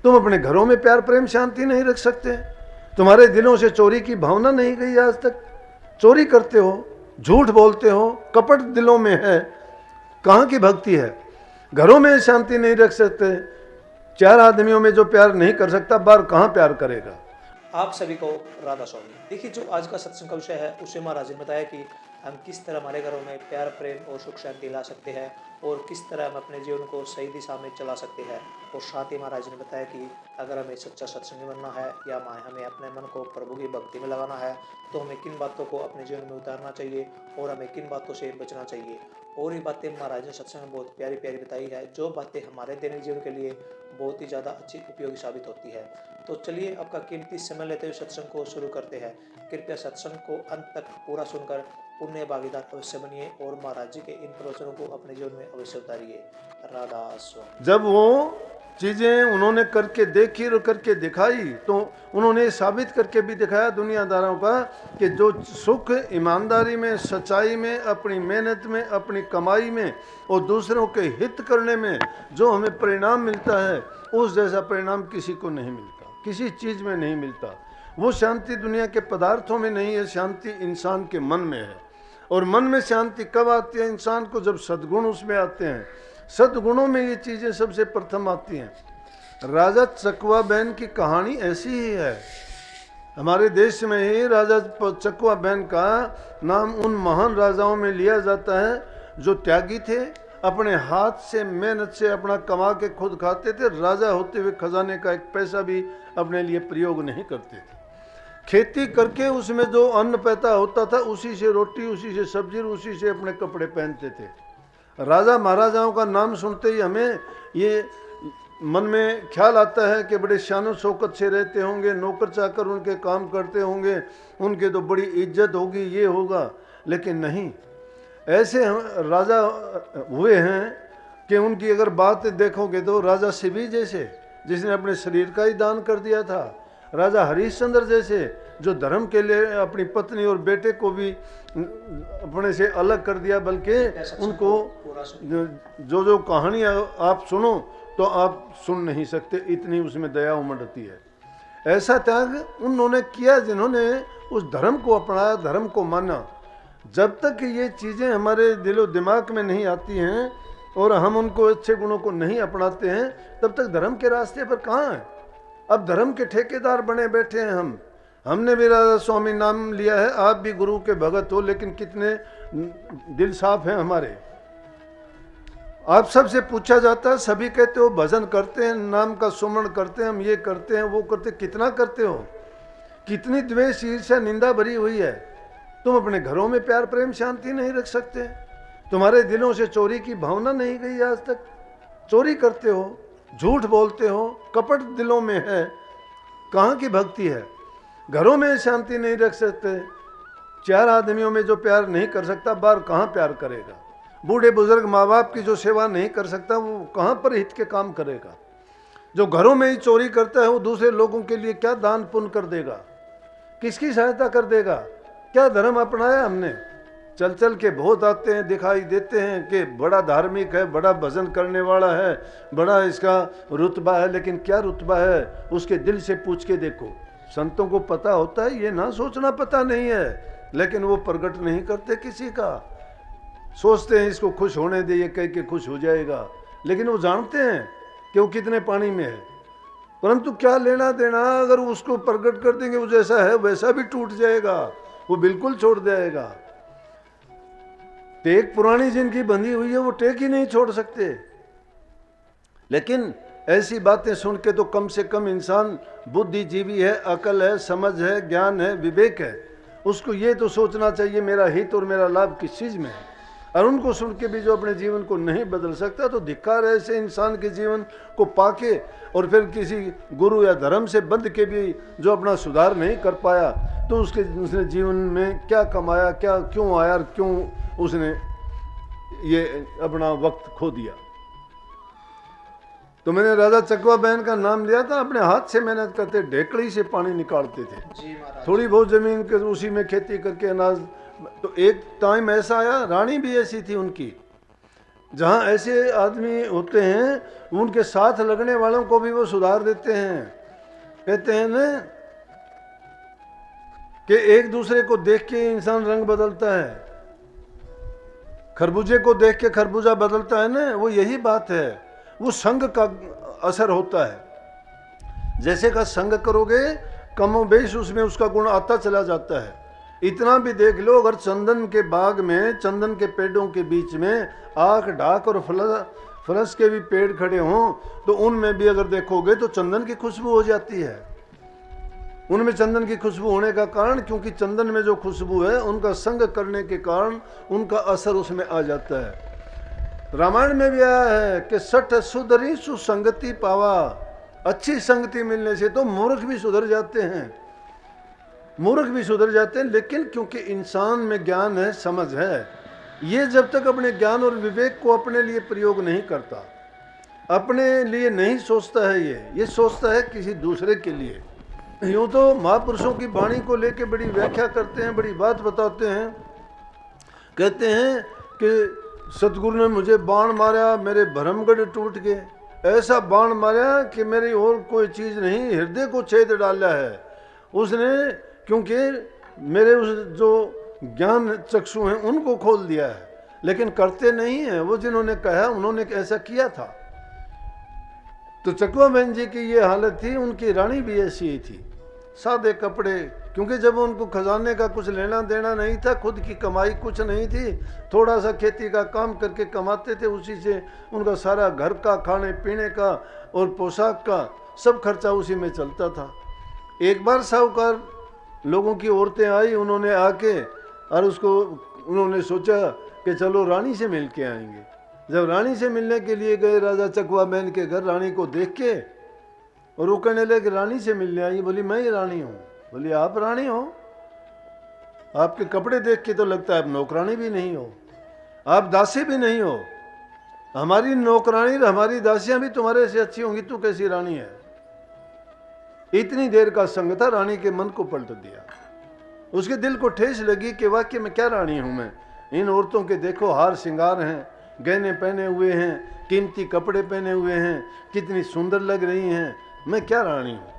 तुम अपने घरों में प्यार प्रेम शांति नहीं रख सकते? तुम्हारे दिलों से चोरी की भावना नहीं गई आज तक? चोरी करते हो, झूठ बोलते हो, कपट दिलों में है, कहाँ की भक्ति है? घरों में शांति नहीं रख सकते, चार आदमियों में जो प्यार नहीं कर सकता बाहर कहाँ प्यार करेगा? आप सभी को राधा स्वामी। देखिए, जो आज का सत्संग का विषय है उसे महाराज ने बताया कि हम किस तरह हमारे घरों में प्यार प्रेम और सुख शांति ला सकते हैं और किस तरह हम अपने जीवन को सही दिशा में चला सकते हैं। और साथ ही महाराज ने बताया कि अगर हमें सच्चा सत्संगी बनना है या हमें अपने मन को प्रभु की भक्ति में लगाना है तो हमें किन बातों को अपने जीवन में उतारना चाहिए और हमें किन बातों से बचना चाहिए। और ये बातें महाराज ने सत्संग में बहुत प्यारी प्यारी बताई है, जो बातें हमारे दैनिक जीवन के लिए बहुत ही ज़्यादा अच्छी उपयोगी साबित होती है। तो चलिए आपका कीमती समय लेते हुए सत्संग को शुरू करते हैं। कृपया सत्संग को अंत तक पूरा सुनकर पुण्य भागीदार अवश्य बनिए और महाराज जी के इन प्रवचनों को अपने जीवन में अवश्य उतारिए। राधा स्वामी। जब वो चीजें उन्होंने करके देखी और करके दिखाई तो उन्होंने साबित करके भी दिखाया दुनियादारों का कि जो सुख ईमानदारी में, सच्चाई में, अपनी मेहनत में, अपनी कमाई में और दूसरों के हित करने में जो हमें परिणाम मिलता है उस जैसा परिणाम किसी को नहीं मिलता, किसी चीज में नहीं मिलता। वो शांति दुनिया के पदार्थों में नहीं है, शांति इंसान के मन में है। और मन में शांति कब आती है इंसान को? जब सद्गुण उसमें आते हैं। सद्गुणों में ये चीजें सबसे प्रथम आती हैं। राजा चकवा बैन की कहानी ऐसी ही है। हमारे देश में ही राजा चकवा बैन का नाम उन महान राजाओं में लिया जाता है जो त्यागी थे, अपने हाथ से मेहनत से अपना कमा के खुद खाते थे, राजा होते हुए खजाने का एक पैसा भी अपने लिए प्रयोग नहीं करते थे। खेती करके उसमें जो अन्न पैदा होता था उसी से रोटी, उसी से सब्जी, उसी से अपने कपड़े पहनते थे। राजा महाराजाओं का नाम सुनते ही हमें ये मन में ख्याल आता है कि बड़े शानो शौकत से रहते होंगे, नौकर चाकर उनके काम करते होंगे, उनके तो बड़ी इज्जत होगी, ये होगा। लेकिन नहीं, ऐसे राजा हुए हैं कि उनकी अगर बात देखोगे तो राजा शिवी जैसे जिसने अपने शरीर का ही दान कर दिया था, राजा हरिश्चंद्र जैसे जो धर्म के लिए अपनी पत्नी और बेटे को भी अपने से अलग कर दिया, बल्कि उनको जो कहानी आप सुनो तो आप सुन नहीं सकते, इतनी उसमें दया उमड़ती है। ऐसा त्याग उन्होंने किया जिन्होंने उस धर्म को अपनाया, धर्म को माना। जब तक ये चीज़ें हमारे दिलो दिमाग में नहीं आती हैं और हम उनको अच्छे गुणों को नहीं अपनाते हैं, तब तक धर्म के रास्ते पर कहाँ हैं? अब धर्म के ठेकेदार बने बैठे हैं हम। हमने भी राधा स्वामी नाम लिया है, आप भी गुरु के भगत हो, लेकिन कितने दिल साफ हैं हमारे? आप सबसे पूछा जाता है, सभी कहते हो भजन करते हैं, नाम का सुमरण करते हैं, हम ये करते हैं, वो करते, कितना करते हो? कितनी द्वेष ईर्ष्या निंदा भरी हुई है। तुम अपने घरों में प्यार प्रेम शांति नहीं रख सकते? तुम्हारे दिलों से चोरी की भावना नहीं गई आज तक? चोरी करते हो, झूठ बोलते हो, कपट दिलों में है, कहाँ की भक्ति है? घरों में शांति नहीं रख सकते, चार आदमियों में जो प्यार नहीं कर सकता बाहर कहाँ प्यार करेगा? बूढ़े बुजुर्ग माँ बाप की जो सेवा नहीं कर सकता वो कहाँ पर हित के काम करेगा? जो घरों में ही चोरी करता है वो दूसरे लोगों के लिए क्या दान पुण्य कर देगा? किसकी सहायता कर देगा? क्या धर्म अपनाया हमने? चल चल के बहुत आते हैं, दिखाई देते हैं कि बड़ा धार्मिक है, बड़ा भजन करने वाला है, बड़ा इसका रुतबा है, लेकिन क्या रुतबा है उसके दिल से पूछ के देखो। संतों को पता होता है, ये ना सोचना पता नहीं है, लेकिन वो प्रकट नहीं करते किसी का। सोचते हैं इसको खुश होने दे, ये कह के खुश हो जाएगा, लेकिन वो जानते हैं कि वो कितने पानी में है। परंतु क्या लेना देना, अगर उसको प्रकट कर देंगे वो जैसा है वैसा भी टूट जाएगा, वो बिल्कुल छोड़ जाएगा। टेक पुरानी जिनकी बंधी हुई है वो टेक ही नहीं छोड़ सकते। लेकिन ऐसी बातें सुन के तो कम से कम इंसान बुद्धिजीवी है, अकल है, समझ है, ज्ञान है, विवेक है, उसको ये तो सोचना चाहिए मेरा हित और मेरा लाभ किस चीज़ में है। और उनको सुन के भी जो अपने जीवन को नहीं बदल सकता तो धिक्कार है ऐसे इंसान के जीवन को पाके और फिर किसी गुरु या धर्म से बंध के भी जो अपना सुधार नहीं कर पाया तो उसने जीवन में क्या कमाया, क्या क्यों आया और क्यों उसने ये अपना वक्त खो दिया। तो मैंने राजा चकवा बैन का नाम लिया था, अपने हाथ से मेहनत करते, ढेकड़ी से पानी निकालते थे, थोड़ी बहुत जमीन के उसी में खेती करके अनाज। तो एक टाइम ऐसा आया, रानी भी ऐसी थी उनकी, जहाँ ऐसे आदमी होते हैं उनके साथ लगने वालों को भी वो सुधार देते हैं। कहते हैं ना कि एक दूसरे को देख के इंसान रंग बदलता है, खरबूजे को देख के खरबूजा बदलता है ना, वो यही बात है, वो संग का असर होता है। जैसे का संग करोगे कमोबेश उसमें उसका गुण आता चला जाता है। इतना भी देख लो, अगर चंदन के बाग में, चंदन के पेड़ों के बीच में आख ढाक और फलस के भी पेड़ खड़े हों तो उनमें भी अगर देखोगे तो चंदन की खुशबू हो जाती है। उनमें चंदन की खुशबू होने का कारण, क्योंकि चंदन में जो खुशबू है उनका संग करने के कारण उनका असर उसमें आ जाता है। रामायण में भी आया है कि सठ सुधरी सुसंगति पावा, अच्छी संगति मिलने से तो मूर्ख भी सुधर जाते हैं, मूर्ख भी सुधर जाते हैं। लेकिन क्योंकि इंसान में ज्ञान है, समझ है, ये जब तक अपने ज्ञान और विवेक को अपने लिए प्रयोग नहीं करता, अपने लिए नहीं सोचता है, ये सोचता है किसी दूसरे के लिए। यूँ तो महापुरुषों की वाणी को लेके बड़ी व्याख्या करते हैं, बड़ी बात बताते हैं। कहते हैं कि सतगुरु ने मुझे बाण मारा, मेरे भरमगढ़ टूट गए। ऐसा बाण मारा कि मेरी और कोई चीज़ नहीं, हृदय को छेद डाला है उसने, क्योंकि मेरे उस जो ज्ञान चक्षु हैं उनको खोल दिया है। लेकिन करते नहीं हैं वो, जिन्होंने कहा उन्होंने ऐसा किया था। तो चकवा बहन जी की ये हालत थी, उनकी रानी भी ऐसी ही थी, सादे कपड़े, क्योंकि जब उनको खजाने का कुछ लेना देना नहीं था, खुद की कमाई कुछ नहीं थी, थोड़ा सा खेती का काम करके कमाते थे, उसी से उनका सारा घर का, खाने पीने का और पोशाक का सब खर्चा उसी में चलता था। एक बार साहूकार लोगों की औरतें आई, उन्होंने आके और उसको उन्होंने सोचा कि चलो रानी से मिल के आएंगे। जब रानी से मिलने के लिए गए राजा चकवा बहन के घर, रानी को देख के और वो कहने लगे रानी से मिलने आई। बोली मैं ही रानी हूँ। बोली आप रानी हो? आपके कपड़े देख के तो लगता है आप नौकरानी भी नहीं हो, आप दासी भी नहीं हो। हमारी नौकरानी हमारी दासियां भी तुम्हारे से अच्छी होंगी, तू कैसी रानी है? इतनी देर का संग था, रानी के मन को पलट दिया। उसके दिल को ठेस लगी कि वाकई में क्या रानी हूं मैं। इन औरतों के देखो हार श्रृंगार हैं, गहने पहने हुए हैं, कीमती कपड़े पहने हुए हैं, कितनी सुंदर लग रही हैं, मैं क्या रानी हूँ।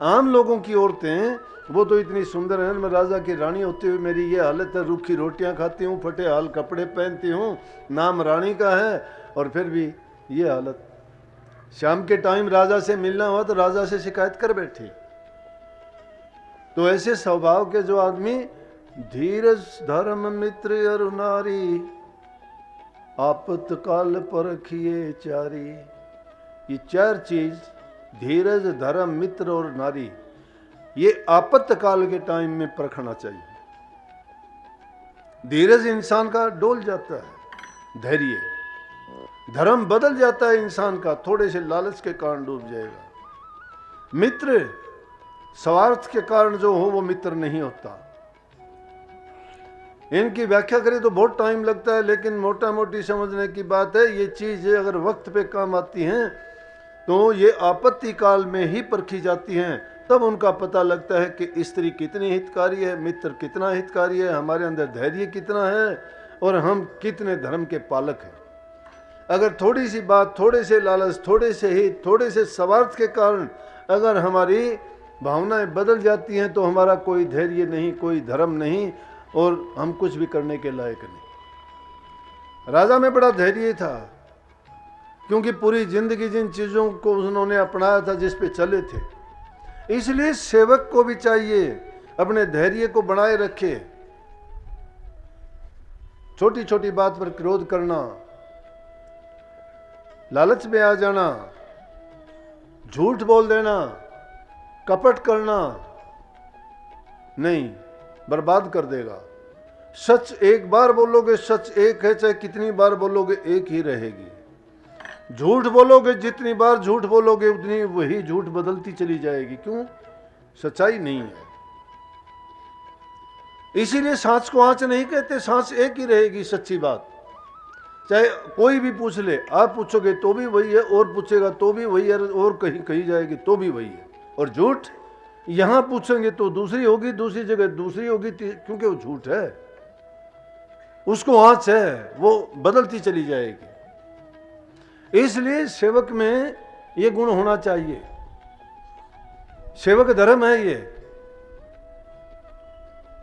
आम लोगों की औरतें वो तो इतनी सुंदर हैं, मैं राजा की रानी होते हुए मेरी ये हालत है, रूखी रोटियां खाती हूँ, फटे हाल कपड़े पहनती हूँ, नाम रानी का है और फिर भी ये हालत। शाम के टाइम राजा से मिलना हुआ तो राजा से शिकायत कर बैठी। तो ऐसे स्वभाव के जो आदमी, धीरज धर्म मित्र अरु नारी, आपातकाल परखिए चारी। ये चार चीज, धीरज धर्म मित्र और नारी, ये आपातकाल के टाइम में परखना चाहिए। धीरज इंसान का डोल जाता है, धैर्य, धर्म बदल जाता है इंसान का, थोड़े से लालच के कारण डूब जाएगा। मित्र स्वार्थ के कारण जो हो वो मित्र नहीं होता। इनकी व्याख्या करें तो बहुत टाइम लगता है, लेकिन मोटा मोटी समझने की बात है। ये चीजें अगर वक्त पे काम आती हैं तो ये आपत्ति काल में ही परखी जाती हैं, तब उनका पता लगता है कि स्त्री कितनी हितकारी है, मित्र कितना हितकारी है, हमारे अंदर धैर्य कितना है और हम कितने धर्म के पालक हैं। अगर थोड़ी सी बात, थोड़े से लालच, थोड़े से हित, थोड़े से स्वार्थ के कारण अगर हमारी भावनाएं बदल जाती हैं तो हमारा कोई धैर्य नहीं, कोई धर्म नहीं और हम कुछ भी करने के लायक नहीं। राजा में बड़ा धैर्य था, क्योंकि पूरी जिंदगी जिन चीजों को उन्होंने अपनाया था, जिस पे चले थे। इसलिए सेवक को भी चाहिए अपने धैर्य को बनाए रखे। छोटी छोटी बात पर क्रोध करना, लालच में आ जाना, झूठ बोल देना, कपट करना नहीं, बर्बाद कर देगा। सच एक बार बोलोगे, सच एक है, चाहे कितनी बार बोलोगे एक ही रहेगी। झूठ बोलोगे, जितनी बार झूठ बोलोगे उतनी वही झूठ बदलती चली जाएगी। क्यों? सच्चाई नहीं है। इसीलिए सांच को आंच नहीं कहते, सांच एक ही रहेगी, सच्ची बात। चाहे कोई भी पूछ ले, आप पूछोगे तो भी वही है, और पूछेगा तो भी वही है, और कहीं कही जाएगी तो भी वही है। और झूठ यहां पूछेंगे तो दूसरी होगी, दूसरी जगह दूसरी होगी, क्योंकि वो झूठ है, उसको आंच है, वो बदलती चली जाएगी। इसलिए सेवक में ये गुण होना चाहिए, सेवक धर्म है ये।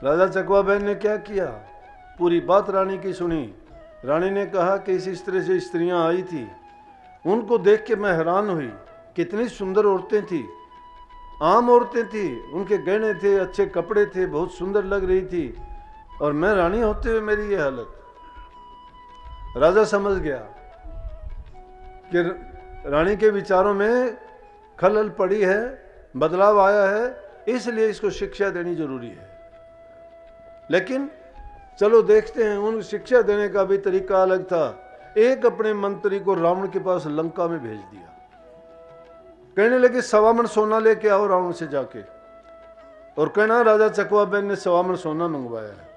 राजा चकवा बहन ने क्या किया, पूरी बात रानी की सुनी। रानी ने कहा कि इस तरह से स्त्रियां आई थी, उनको देख के मैं हैरान हुई, कितनी सुंदर औरतें थी, आम औरतें थी, उनके गहने थे, अच्छे कपड़े थे, बहुत सुंदर लग रही थी, और मैं रानी होते हुए मेरी ये हालत। राजा समझ गया कि रानी के विचारों में खलल पड़ी है, बदलाव आया है, इसलिए इसको शिक्षा देनी जरूरी है। लेकिन चलो देखते हैं, उन शिक्षा देने का भी तरीका अलग था। एक अपने मंत्री को रावण के पास लंका में भेज दिया, कहने लगे 1.25 मन सोना लेके आओ रावण से जाके, और कहना राजा चकवा बहन ने 1.25 मन सोना मंगवाया है।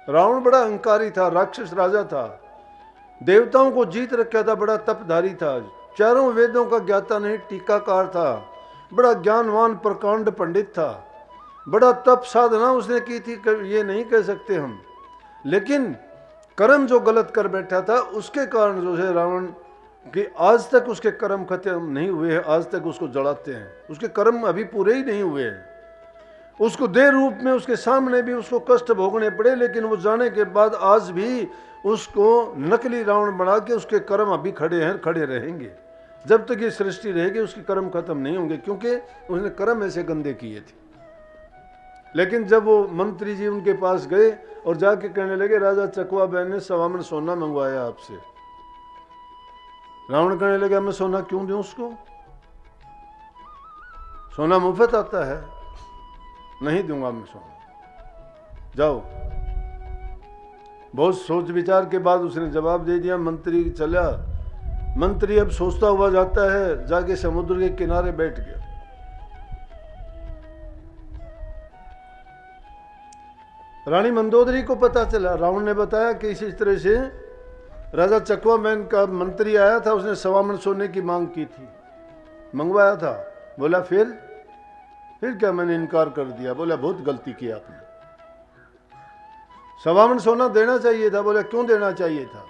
रावण बड़ा अहंकारी था, राक्षस राजा था, देवताओं को जीत रखा था, बड़ा तपधारी था, चारों वेदों का ज्ञाता नहीं टीकाकार था, बड़ा ज्ञानवान प्रकांड पंडित था, बड़ा तप साधना उसने की थी, ये नहीं कह सकते हम। लेकिन कर्म जो गलत कर बैठा था, उसके कारण जो है रावण कि आज तक उसके कर्म खत्म नहीं हुए हैं, आज तक उसको जलाते हैं, उसके कर्म अभी पूरे ही नहीं हुए हैं। उसको देह रूप में उसके सामने भी उसको कष्ट भोगने पड़े, लेकिन वो जाने के बाद आज भी उसको नकली रावण बना के उसके कर्म अभी खड़े हैं, खड़े रहेंगे। जब तक ये सृष्टि रहेगी उसके कर्म खत्म नहीं होंगे, क्योंकि उसने कर्म ऐसे गंदे किए थे। लेकिन जब वो मंत्री जी उनके पास गए और जाके कहने लगे राजा चकवा बहन ने 1.25 मन सोना मंगवाया आपसे, रावण कहने लगा मैं सोना क्यों दूं उसको, सोना मुफ्त आता है, नहीं दूंगा मैं सोना, जाओ। बहुत सोच विचार के बाद उसने जवाब दे दिया। मंत्री चला, मंत्री अब सोचता हुआ जाता है, जाके समुद्र के किनारे बैठ गया। रानी मंदोदरी को पता चला, रावण ने बताया कि इस तरह से राजा चकवा बहन का मंत्री आया था, उसने 1.25 मन सोने की मांग की थी, मंगवाया था। बोला फिर क्या मैंने इनकार कर दिया? बोला बहुत गलती की आपने, 1.25 मन सोना देना चाहिए था। बोला क्यों देना चाहिए था?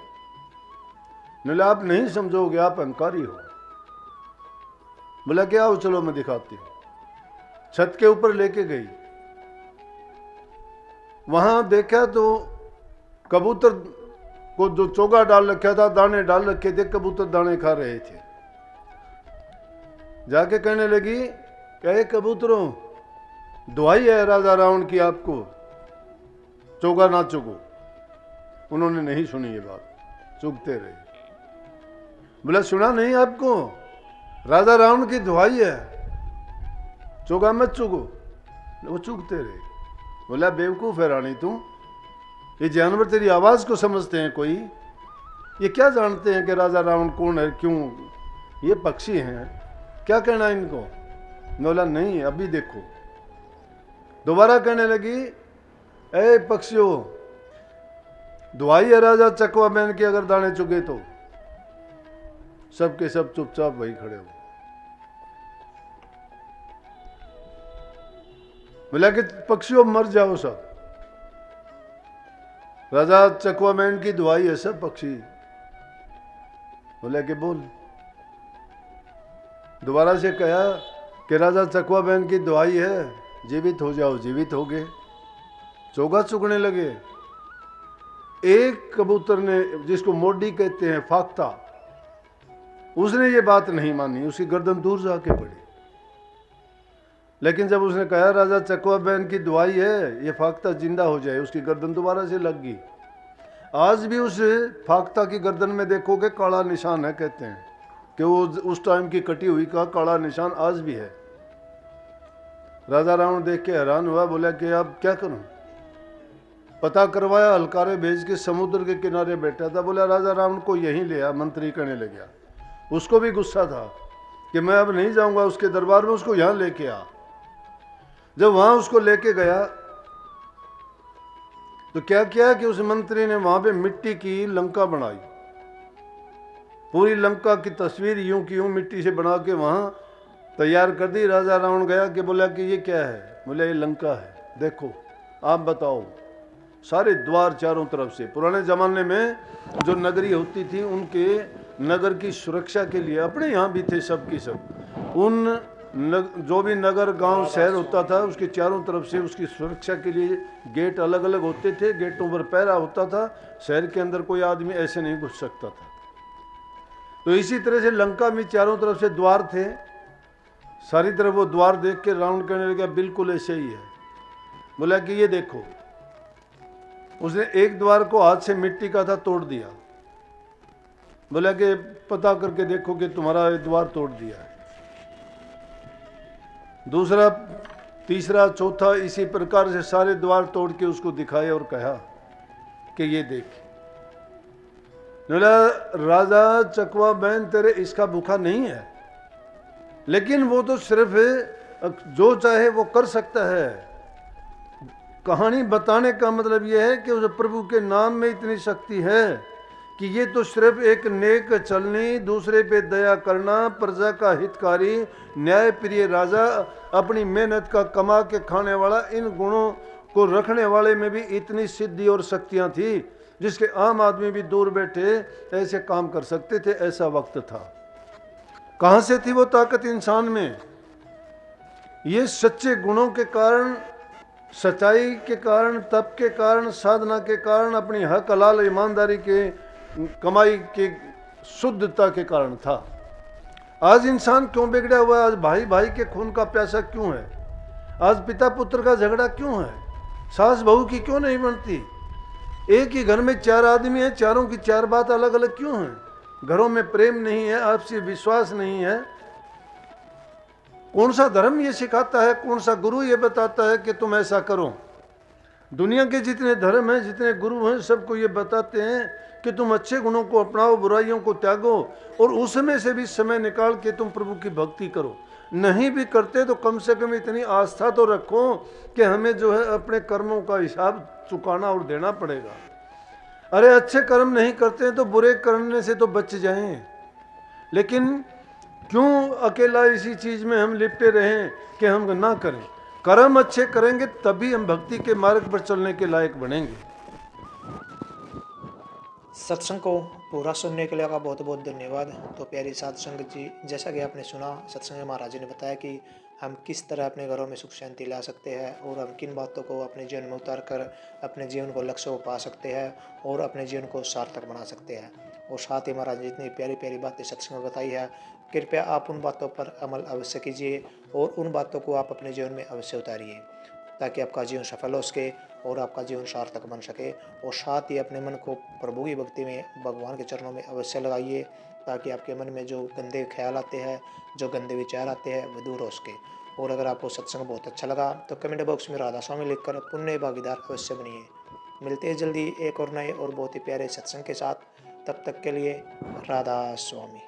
बोला आप नहीं समझोगे, आप अहंकारी हो। बोला क्या हो, चलो मैं दिखाती हूँ। छत के ऊपर लेके गई, वहां देखा तो कबूतर को जो चोगा डाल रखा था, दाने डाल रखे थे, कबूतर दाने खा रहे थे। जाके कहने लगी कहे कबूतरों, दुआई है राजा रावण की आपको, चोगा ना चुगो। उन्होंने नहीं सुनी ये बात, चुगते रहे। बोला सुना नहीं आपको, राजा रावण की दुआई है, चोगा मत चुगो। वो चुगते रहे। बोला बेवकूफ है रानी तू, ये जानवर तेरी आवाज को समझते हैं कोई? ये क्या जानते हैं कि राजा रावण कौन है, क्यों? ये पक्षी हैं, क्या कहना इनको? बोला नहीं अभी देखो। दोबारा कहने लगी ए पक्षियों, दुआई है राजा चकवा बहन की, अगर दाने चुगे तो। सबके सब चुपचाप वही खड़े हो। बोला कि पक्षियों मर जाओ सब, राजा चकवा बहन की दुआई है सब पक्षी। बोला कि बोल। दोबारा से कहा कि राजा चकवा बहन की दुआई है, जीवित हो जाओ। जीवित हो गए, चोगा चुगने लगे। एक कबूतर ने, जिसको मोडी कहते हैं, फाख्ता, उसने ये बात नहीं मानी, उसकी गर्दन दूर जाके पड़ी। लेकिन जब उसने कहा राजा चकवा बहन की दुआई है, ये फाख्ता जिंदा हो जाए, उसकी गर्दन दोबारा से लग गई। आज भी उस फाख्ता की गर्दन में देखोगे काला निशान है, कहते हैं कि वो उस टाइम की कटी हुई का काला निशान आज भी है। राजा रावण देख के हैरान हुआ, बोला कि अब क्या करूं? पता करवाया, हलकारे भेज के समुद्र के किनारे बैठा था। बोला राजा रावण को यहीं ले आ। मंत्री कहने लगा, उसको भी गुस्सा था कि मैं अब नहीं जाऊंगा उसके दरबार में, उसको यहां लेके आ। जब वहां उसको लेके गया तो क्या किया कि उस मंत्री ने वहां पे मिट्टी की लंका बनाई, पूरी लंका की तस्वीर यूं की यूं मिट्टी से बना के वहां तैयार कर दी। राजा रावण गया कि बोला कि ये क्या है? बोला ये लंका है, देखो आप बताओ। सारे द्वार चारों तरफ से, पुराने जमाने में जो नगरी होती थी उनके नगर की सुरक्षा के लिए, अपने यहाँ भी थे सब की सब, उन जो भी नगर गांव शहर होता था उसके चारों तरफ से उसकी सुरक्षा के लिए गेट अलग अलग होते थे, गेटों पर पहरा होता था, शहर के अंदर कोई आदमी ऐसे नहीं घुस सकता था। तो इसी तरह से लंका में चारों तरफ से द्वार थे, सारी तरफ वो द्वार देख के रावण कहने लगा बिल्कुल ऐसे ही है। बोला कि ये देखो, उसने एक द्वार को हाथ से मिट्टी का था तोड़ दिया, बोला कि पता करके देखो कि तुम्हारा द्वार तोड़ दिया है। दूसरा, तीसरा, चौथा, इसी प्रकार से सारे द्वार तोड़ के उसको दिखाए और कहा कि ये देख। बोला राजा चकवा बहन तेरे इसका भूखा नहीं है, लेकिन वो तो सिर्फ जो चाहे वो कर सकता है। कहानी बताने का मतलब यह है कि उस प्रभु के नाम में इतनी शक्ति है कि ये तो सिर्फ एक नेक चलनी, दूसरे पे दया करना, प्रजा का हितकारी, न्याय प्रिय राजा, अपनी मेहनत का कमा के खाने वाला, इन गुणों को रखने वाले में भी इतनी सिद्धि और शक्तियां थी जिसके आम आदमी भी दूर बैठे ऐसे काम कर सकते थे। ऐसा वक्त था। कहां से थी वो ताकत इंसान में? ये सच्चे गुणों के कारण, सच्चाई के कारण, तप के कारण, साधना के कारण, अपनी हक हलाल ईमानदारी के कमाई के शुद्धता के कारण था। आज इंसान क्यों बिगड़ा हुआ है? आज भाई भाई के खून का प्यासा क्यों है? आज पिता पुत्र का झगड़ा क्यों है? सास बहू की क्यों नहीं बनती? एक ही घर में चार आदमी हैं, चारों की चार बात अलग अलग क्यों है? घरों में प्रेम नहीं है, आपसी विश्वास नहीं है। कौन सा धर्म ये सिखाता है, कौन सा गुरु ये बताता है कि तुम ऐसा करो? दुनिया के जितने धर्म हैं, जितने गुरु हैं, सबको ये बताते हैं कि तुम अच्छे गुणों को अपनाओ, बुराइयों को त्यागो, और उसमें से भी समय निकाल के तुम प्रभु की भक्ति करो। नहीं भी करते तो कम से कम इतनी आस्था तो रखो कि हमें जो है अपने कर्मों का हिसाब चुकाना और देना पड़ेगा। अरे अच्छे कर्म नहीं करते तो बुरे करने से तो बच जाएं, लेकिन क्यों अकेला इसी चीज में हम लिपटे रहें कि हम ना करें? कर्म अच्छे करेंगे तभी हम भक्ति के मार्ग पर चलने के लायक बनेंगे। सत्संग को पूरा सुनने के लिए आपका बहुत बहुत धन्यवाद। तो प्यारी साध संगत जी, जैसा कि आपने सुना, सत्संग महाराज जी ने बताया कि हम किस तरह अपने घरों में सुख शांति ला सकते हैं और हम किन बातों को अपने जीवन में उतार कर अपने जीवन को लक्ष्य को पा सकते हैं और अपने जीवन को सार्थक बना सकते हैं। और साथ ही महाराज जी इतनी प्यारी प्यारी बातें सत्संग में बताई है। कृपया आप उन बातों पर अमल अवश्य कीजिए और उन बातों को आप अपने जीवन में अवश्य उतारिए, ताकि आपका जीवन सफल हो सके और आपका जीवन सार्थक बन सके। और साथ ही अपने मन को प्रभु की भक्ति में, भगवान के चरणों में अवश्य लगाइए, ताकि आपके मन में जो गंदे ख्याल आते हैं, जो गंदे विचार आते हैं, वो दूर हो सके। और अगर आपको सत्संग बहुत अच्छा लगा तो कमेंट बॉक्स में राधा स्वामी लिखकर पुण्य भागीदार अवश्य बनिए। मिलते हैं जल्दी एक और नए और बहुत ही प्यारे सत्संग के साथ। तब तक के लिए राधा स्वामी।